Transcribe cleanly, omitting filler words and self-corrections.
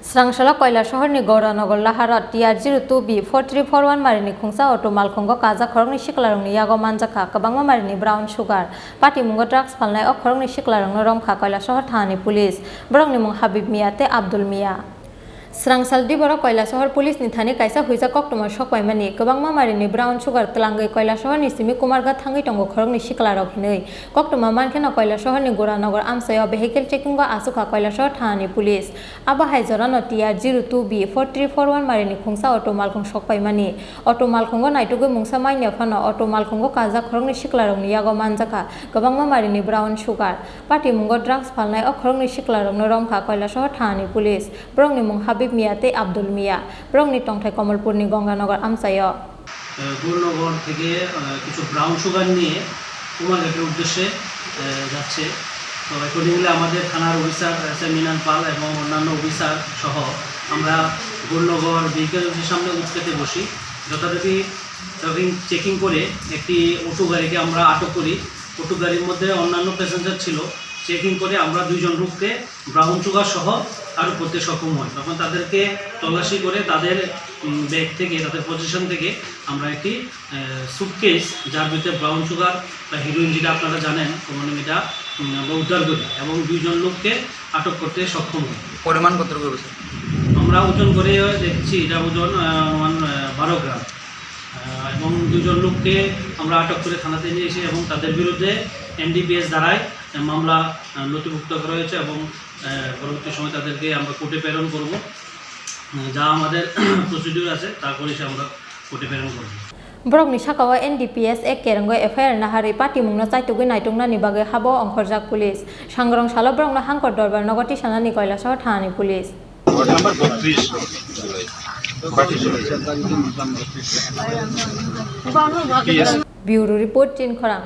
स्रांशाला कयला शहरनि गौरानगर लाहारात TR02B 4341 मारिनि खुंसा अटो मालखंगो काजा खरंनि सिखलारंनि यागो मानजाखा कबांमा मारिनि ब्राउन सुगार पार्टी मुंगो ड्राग्स फालनाय अ खरंनि सिखलारंनो रमखा कयला शहर थानानि पुलिस बरंनि मुं हाबिब मिया ते आब्दुल मिया स्रांसाल दिबरो कयला शहर पुलिस नि थानि कायसा हुइजा कक्टमा सकवाइमानि गोबांमा मारिनि ब्राउन सुगार तलांगै कयला शहरनि सिमि कुमारगा थांगै टंगो खरंनि सिखलाराव हिनै कक्टमा मानखेना कयला शहरनि गोरानगर आमसायाव भेहिकेल चेकिंगो आसुखा कयला शहर थानानि पुलिस आबा हाइजरानो TR02B 4341 मारिनि खुंसा अटो मालखं सकवाइमानि अटो मालखंगो नाइटुगै मुंसा माइनिया फानो अटो मालखंगो काजा खरंनि सिखलारंनि यागो मानजाखा गोबांमा मारिनि ब्राउन सुगार पार्टी मुंगो ड्राग्स फालनाय अ खरंनि सिखलारंनो रमखा कयला शहर थानानि पुलिस बरंनि मुं हाबिब मिया ते आब्दुल मिया ब्रंनि टंथाय कमलपुरनि गंगानगर आमसायो গুরনগর থেকে কিছু ব্রাউন সুগার নিয়ে কুমারঘাটের উদ্দেশ্যে যাচ্ছে। তো অ্যাকর্ডিংলি আমাদের থানার অফিসার মিনান পাল এবং অন্যান্য অফিসার সহ আমরা গুরনগর ভেহিকেল অফিসের সামনে উৎকেতে বসি। যথারীতি চেকিং করে একটি অটো গাড়িকে আমরা আটক করি। অটো গাড়ির মধ্যে অন্যান্য প্যাসেঞ্জার ছিল। চেকিং করে আমরা দুইজন লোককে ব্রাউন সুগার সহ আটক করতে সক্ষম হই। তখন তাদেরকে তল্লাশি করে তাদের ব্যাগ থেকে তাদের পজিশন থেকে আমরা একটি সুটকেস যার ভিতরে ব্রাউন সুগার বা হিরোইন যেটা আপনারা জানেন কমনে এটা আমরা উদ্ধার করি এবং দুইজন লোককে আটক করতে সক্ষম হই। পরিমাণ কতটুকু হবে? আমরা ওজন করে দেখছি এটা ওজন 12 গ্রাম এবং দুইজন লোককে আমরা আটক করে থানাতে নিয়ে এসে এবং তাদের বিরুদ্ধে NDPS দ্বারায় মামলা নথিভুক্ত করা হয়েছে এবং পরবর্তী সময় তাদেরকে আমরা কোর্টে প্রেরণ করব। যা আমাদের প্রসিডিউর আছে তা করে আমরা কোর্টে প্রেরণ করব। ब्रकनि साकावा NDPS एक केरंगो FIR नाहारि पार्टी मुंनो चाइटुगै नाइटुंगनानि बागै हाबो अंखरजाक पुलिस सांग्रं सालो ब्रंनो हांकर दरबार नगति सानानि कयला शहर थानानि पुलिस नम्बर 32 ब्यूरो रिपोर्ट चिन खरां।